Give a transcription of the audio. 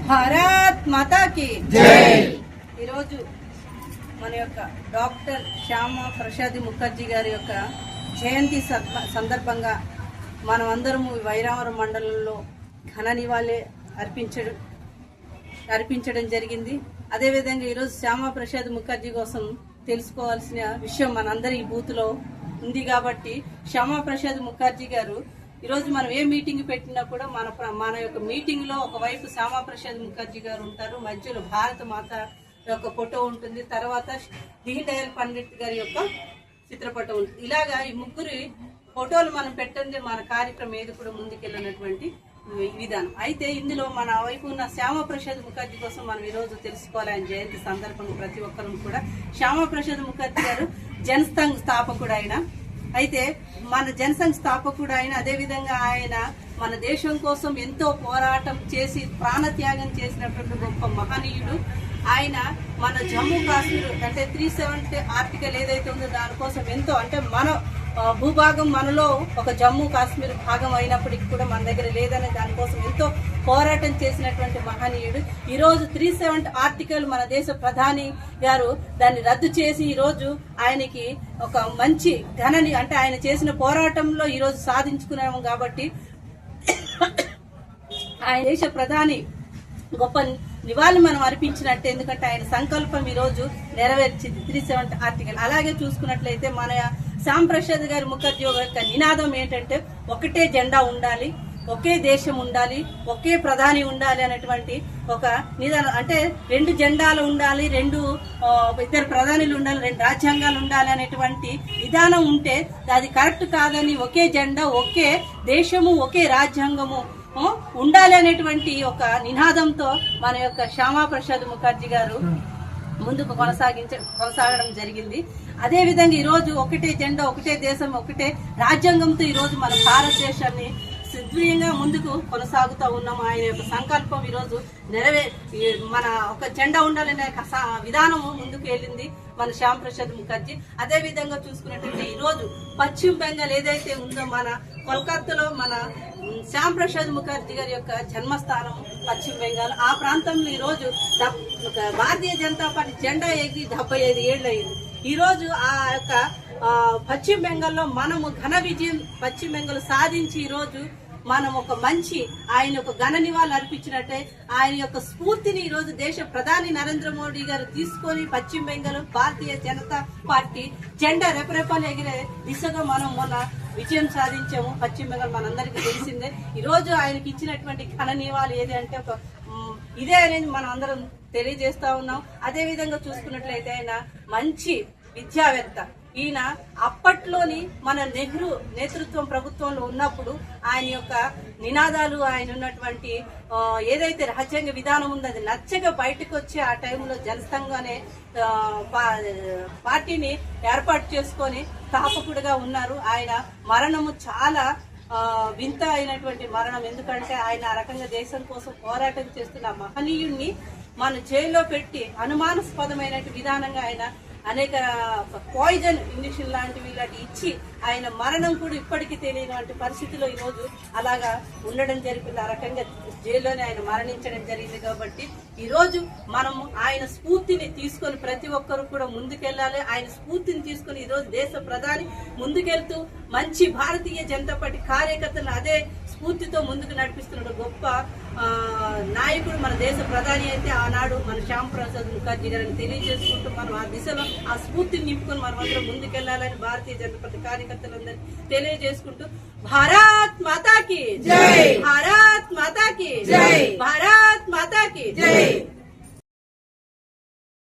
భారత్ మాతాకి జై. ఈరోజు మన యొక్క డాక్టర్ శ్యామ ప్రసాద్ ముఖర్జీ గారి యొక్క జయంతి సందర్భంగా మనం అందరము వైరావరం మండలంలో ఘన నివాళి అర్పించడం జరిగింది. అదేవిధంగా ఈరోజు శ్యామ ప్రసాద్ ముఖర్జీ కోసం తెలుసుకోవాల్సిన విషయం మనందరి ఈ బూత్లో ఉంది కాబట్టి శ్యామ ప్రసాద్ ముఖర్జీ గారు ఈరోజు మనం ఏ మీటింగ్ పెట్టినా కూడా మన యొక్క మీటింగ్ లో ఒకవైపు శ్యామ ప్రసాద్ ముఖర్జీ గారు ఉంటారు, మధ్యలో భారత మాత యొక్క ఫోటో ఉంటుంది, తర్వాత దీన్ దయాళ్ పండిట్ గారి యొక్క చిత్రపటం ఉంటుంది. ఇలాగా ఈ ముగ్గురి ఫోటోలు మనం పెట్టండి మన కార్యక్రమం ఏది కూడా ముందుకెళ్ళినటువంటి విధానం. అయితే ఇందులో మన వైపు ఉన్న శ్యామ ప్రసాద్ ముఖర్జీ కోసం మనం ఈరోజు తెలుసుకోవాలి. ఆయన జయంతి సందర్భంగా ప్రతి ఒక్కరు కూడా శ్యామ ప్రసాద్ ముఖర్జీ గారు జనసంఘ్ స్థాపకుడు ఆయన. అయితే మన జనసంఘ్ స్థాపకుడు ఆయన. అదేవిధంగా ఆయన మన దేశం కోసం ఎంతో పోరాటం చేసి ప్రాణత్యాగం చేసినటువంటి గొప్ప మహనీయుడు ఆయన. మన జమ్మూ కాశ్మీర్ అంటే 370 ఆర్టికల్ ఏదైతే ఉందో దానికోసం ఎంతో అంటే మన భూభాగం మనలో ఒక జమ్మూ కాశ్మీర్ భాగం అయినప్పటికీ కూడా మన దగ్గర లేదనే దానికోసం ఎంతో పోరాటం చేసినటువంటి మహనీయుడు. ఈ రోజు 370 ఆర్టికల్ మన దేశ ప్రధాని గారు దాన్ని రద్దు చేసి ఈ రోజు ఆయనకి ఒక మంచి ఘనని అంటే ఆయన చేసిన పోరాటంలో ఈ రోజు సాధించుకున్నాము కాబట్టి ఆయన దేశ ప్రధాని గొప్ప నివాళి మనం అర్పించినట్టు. ఎందుకంటే ఆయన సంకల్పం ఈ రోజు నెరవేర్చింది 370 ఆర్టికల్. అలాగే చూసుకున్నట్లయితే మన శ్యామ్ ప్రసాద్ గారి ముఖర్జీ యొక్క నినాదం ఏంటంటే ఒకటే జెండా ఉండాలి, ఒకే దేశం ఉండాలి, ఒకే ప్రధాని ఉండాలి అనేటువంటి ఒక నిదానం. అంటే 2 జెండాలు ఉండాలి, 2 ఇద్దరు ప్రధానులు ఉండాలి, 2 రాజ్యాంగాలు ఉండాలి అనేటువంటి విధానం ఉంటే అది కరెక్ట్ కాదని ఒకే జెండా, ఒకే దేశము, ఒకే రాజ్యాంగము ఉండాలి అనేటువంటి ఒక నినాదంతో మన యొక్క శ్యామా ప్రసాద్ ముఖర్జీ గారు ముందుకు కొనసాగడం జరిగింది. అదే విధంగా ఈ రోజు ఒకటే జెండా, ఒకటే దేశం, ఒకటే రాజ్యాంగంతో ఈ రోజు మన భారతదేశాన్ని సద్వియంగా ముందుకు కొనసాగుతూ ఉన్నాము. ఆయన యొక్క సంకల్పం ఈ రోజు మన ఒక జెండా ఉండాలనే విధానం ముందుకు వెళ్ళింది మన శ్యామ్ ప్రసాద్ ముఖర్జీ. అదే విధంగా చూసుకున్నట్లయితే ఈ రోజు పశ్చిమ బెంగాల్ ఏదైతే ఉందో మన కోల్కతాలో మన శ్యామ్ ప్రసాద్ ముఖర్జీ గారి యొక్క జన్మస్థానం పశ్చిమ బెంగాల్. ఆ ప్రాంతంలో ఈ రోజు భారతీయ జనతా పార్టీ జెండా ఎగిరి 75 ఏళ్ళు అయింది. ఈ రోజు ఆ యొక్క పశ్చిమ బెంగాల్లో మనము ఘన విజయం పశ్చిమ బెంగాల్ సాధించి ఈ రోజు మనం ఒక మంచి ఆయన ఒక ఘన నివాళి అర్పించినట్టే ఆయన యొక్క స్ఫూర్తిని ఈ రోజు దేశ ప్రధాని నరేంద్ర మోడీ గారు తీసుకొని పశ్చిమ బెంగాల్ భారతీయ జనతా పార్టీ జెండా రెపరెపలు ఎగిరే దిశగా మనం మొన్న విజయం సాధించాము. పశ్చిమ బెంగాల్ మనందరికీ తెలిసిందే. ఈ రోజు ఆయనకి ఇచ్చినటువంటి ఘన నివాళి ఏది అంటే ఒక ఇదే అనేది మనం అందరం తెలియజేస్తా ఉన్నాం. అదే విధంగా చూసుకున్నట్లయితే ఆయన మంచి విద్యావేత్త. ఈయన అప్పట్లోని మన నెహ్రూ నేతృత్వం ప్రభుత్వంలో ఉన్నప్పుడు ఆయన యొక్క నినాదాలు, ఆయన ఉన్నటువంటి ఏదైతే రాజ్యాంగ విధానం ఉందో అది నచ్చగా బయటకు వచ్చి ఆ టైంలో జనసంఘ్ అనే పార్టీని ఏర్పాటు చేసుకొని స్థాపకుడిగా ఉన్నారు. ఆయన మరణము చాలా వింత అయినటువంటి మరణం. ఎందుకంటే ఆయన ఆ రకంగా దేశం కోసం పోరాటం చేస్తున్న మహనీయుణ్ణి మన జైల్లో పెట్టి అనుమానాస్పదమైన విధానంగా ఆయన అనేక పాయిజన్ ఇంజక్షన్ లాంటివి ఇలాంటి ఇచ్చి ఆయన మరణం కూడా ఇప్పటికీ తెలియనటువంటి పరిస్థితిలో ఈ రోజు అలాగా ఉండడం జరిగింది. ఆ రకంగా జైల్లోనే ఆయన మరణించడం జరిగింది. కాబట్టి ఈ రోజు మనము ఆయన స్ఫూర్తిని తీసుకొని ప్రతి ఒక్కరు కూడా ముందుకెళ్లాలి. ఆయన స్ఫూర్తిని తీసుకొని ఈ రోజు దేశ ప్రధాని ముందుకెళ్తూ మంచి భారతీయ జనతా పార్టీ కార్యకర్తలు అదే స్ఫూర్తితో ముందుకు నడిపిస్తున్న గొప్ప నాయకుడు మన దేశ ప్రధాని అయితే ఆనాడు మన శ్యామ్ ప్రసాద్ ముఖర్జీ గారిని తెలియజేసుకుంటూ మనం ఆ దిశలో ఆ స్ఫూర్తిని నింపుకొని మనం అందరం ముందుకెళ్లాలని భారతీయ జనతా పార్టీ కార్యకర్తలందరినీ తెలియజేసుకుంటూ భారత్ మాతాకి జై, భారత్ మాతాకి జై, భారత్ మాతాకి జై.